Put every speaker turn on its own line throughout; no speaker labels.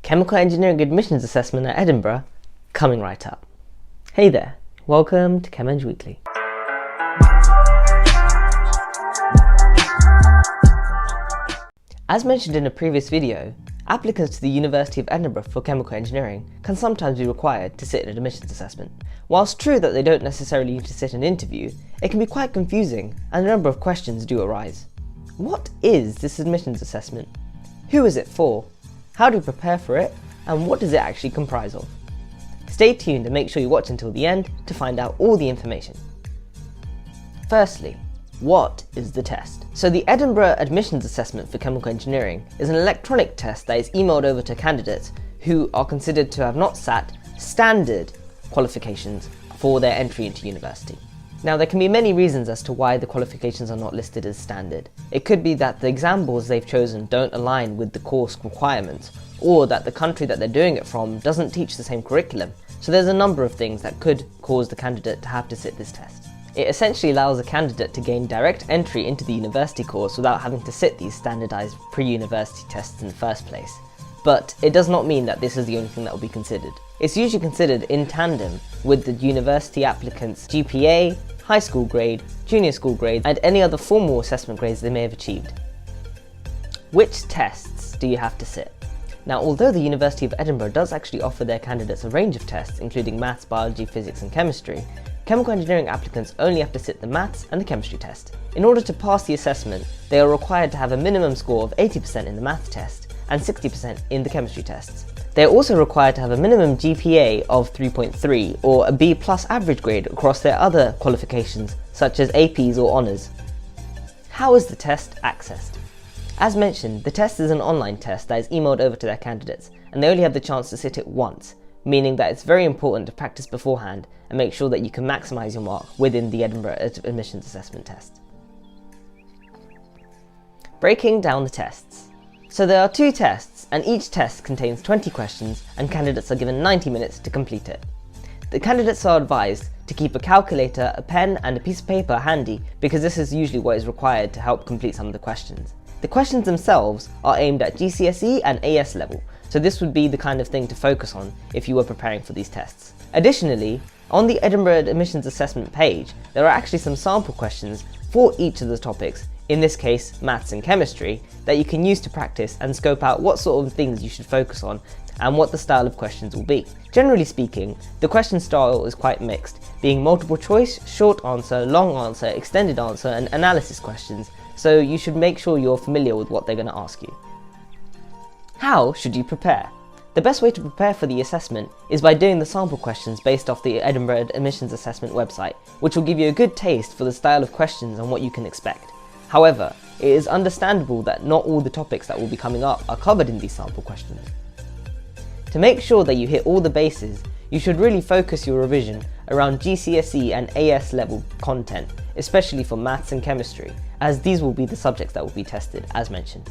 Chemical Engineering Admissions Assessment at Edinburgh, coming right up. Hey there, welcome to Chem Eng Weekly. As mentioned in a previous video, applicants to the University of Edinburgh for chemical engineering can sometimes be required to sit an admissions assessment. Whilst true that they don't necessarily need to sit an interview, it can be quite confusing and a number of questions do arise. What is this admissions assessment? Who is it for? How do you prepare for it? And what does it actually comprise of? Stay tuned and make sure you watch until the end to find out all the information. Firstly, what is the test? So the Edinburgh Admissions Assessment for Chemical Engineering is an electronic test that is emailed over to candidates who are considered to have not sat standard qualifications for their entry into university. Now, there can be many reasons as to why the qualifications are not listed as standard. It could be that the exam boards they've chosen don't align with the course requirements, or that the country that they're doing it from doesn't teach the same curriculum. So there's a number of things that could cause the candidate to have to sit this test. It essentially allows a candidate to gain direct entry into the university course without having to sit these standardized pre-university tests in the first place. But it does not mean that this is the only thing that will be considered. It's usually considered in tandem with the university applicant's GPA, high school grade, junior school grade, and any other formal assessment grades they may have achieved. Which tests do you have to sit? Now, although the University of Edinburgh does actually offer their candidates a range of tests, including maths, biology, physics, and chemistry, chemical engineering applicants only have to sit the maths and the chemistry test. In order to pass the assessment, they are required to have a minimum score of 80% in the maths test and 60% in the chemistry tests. They are also required to have a minimum GPA of 3.3 or a B+ average grade across their other qualifications, such as APs or honours. How is the test accessed? As mentioned, the test is an online test that is emailed over to their candidates, and they only have the chance to sit it once, meaning that it's very important to practice beforehand and make sure that you can maximise your mark within the Edinburgh Admissions Assessment test. Breaking down the tests. So there are 2 tests, and each test contains 20 questions, and candidates are given 90 minutes to complete it. The candidates are advised to keep a calculator, a pen, and a piece of paper handy because this is usually what is required to help complete some of the questions. The questions themselves are aimed at GCSE and AS level, so this would be the kind of thing to focus on if you were preparing for these tests. Additionally, on the Edinburgh Admissions Assessment page, there are actually some sample questions for each of the topics, in this case maths and chemistry, that you can use to practice and scope out what sort of things you should focus on and what the style of questions will be. Generally speaking, the question style is quite mixed, being multiple choice, short answer, long answer, extended answer, and analysis questions, so you should make sure you're familiar with what they're going to ask you. How should you prepare? The best way to prepare for the assessment is by doing the sample questions based off the Edinburgh Admissions Assessment website, which will give you a good taste for the style of questions and what you can expect. However, it is understandable that not all the topics that will be coming up are covered in these sample questions. To make sure that you hit all the bases, you should really focus your revision around GCSE and AS level content, especially for maths and chemistry, as these will be the subjects that will be tested, as mentioned.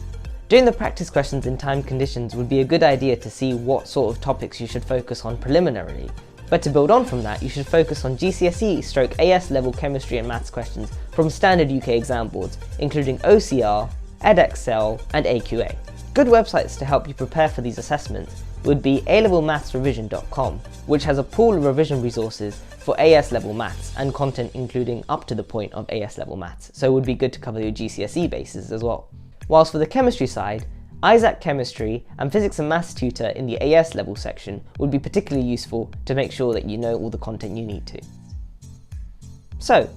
Doing the practice questions in timed conditions would be a good idea to see what sort of topics you should focus on preliminarily. But to build on from that, you should focus on GCSE/AS level chemistry and maths questions from standard UK exam boards, including OCR, Edexcel, and AQA. Good websites to help you prepare for these assessments would be alevelmathsrevision.com, which has a pool of revision resources for AS level maths and content including up to the point of AS level maths, so it would be good to cover your GCSE bases as well. Whilst for the chemistry side, Isaac Chemistry and Physics and Maths Tutor in the AS level section would be particularly useful to make sure that you know all the content you need to. So,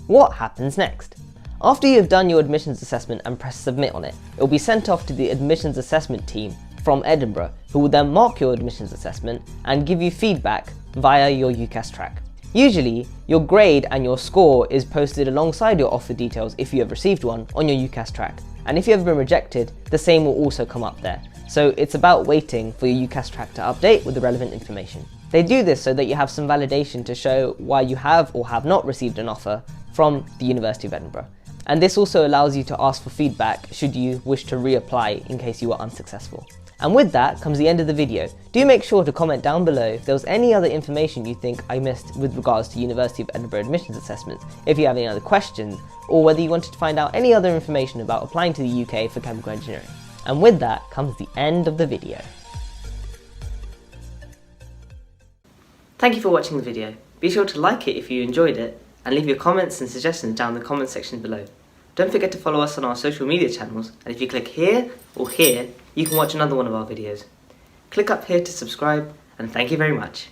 what happens next? After you have done your admissions assessment and press submit on it, it will be sent off to the admissions assessment team from Edinburgh, who will then mark your admissions assessment and give you feedback via your UCAS track. Usually, your grade and your score is posted alongside your offer details if you have received one on your UCAS track. And if you have been rejected, the same will also come up there. So it's about waiting for your UCAS track to update with the relevant information. They do this so that you have some validation to show why you have or have not received an offer from the University of Edinburgh. And this also allows you to ask for feedback should you wish to reapply in case you are unsuccessful. And with that comes the end of the video. Do make sure to comment down below if there was any other information you think I missed with regards to University of Edinburgh admissions assessments, if you have any other questions, or whether you wanted to find out any other information about applying to the UK for chemical engineering. And with that comes the end of the video. Thank you for watching the video. Be sure to like it if you enjoyed it, and leave your comments and suggestions down in the comments section below. Don't forget to follow us on our social media channels, and if you click here or here, you can watch another one of our videos. Click up here to subscribe, and thank you very much.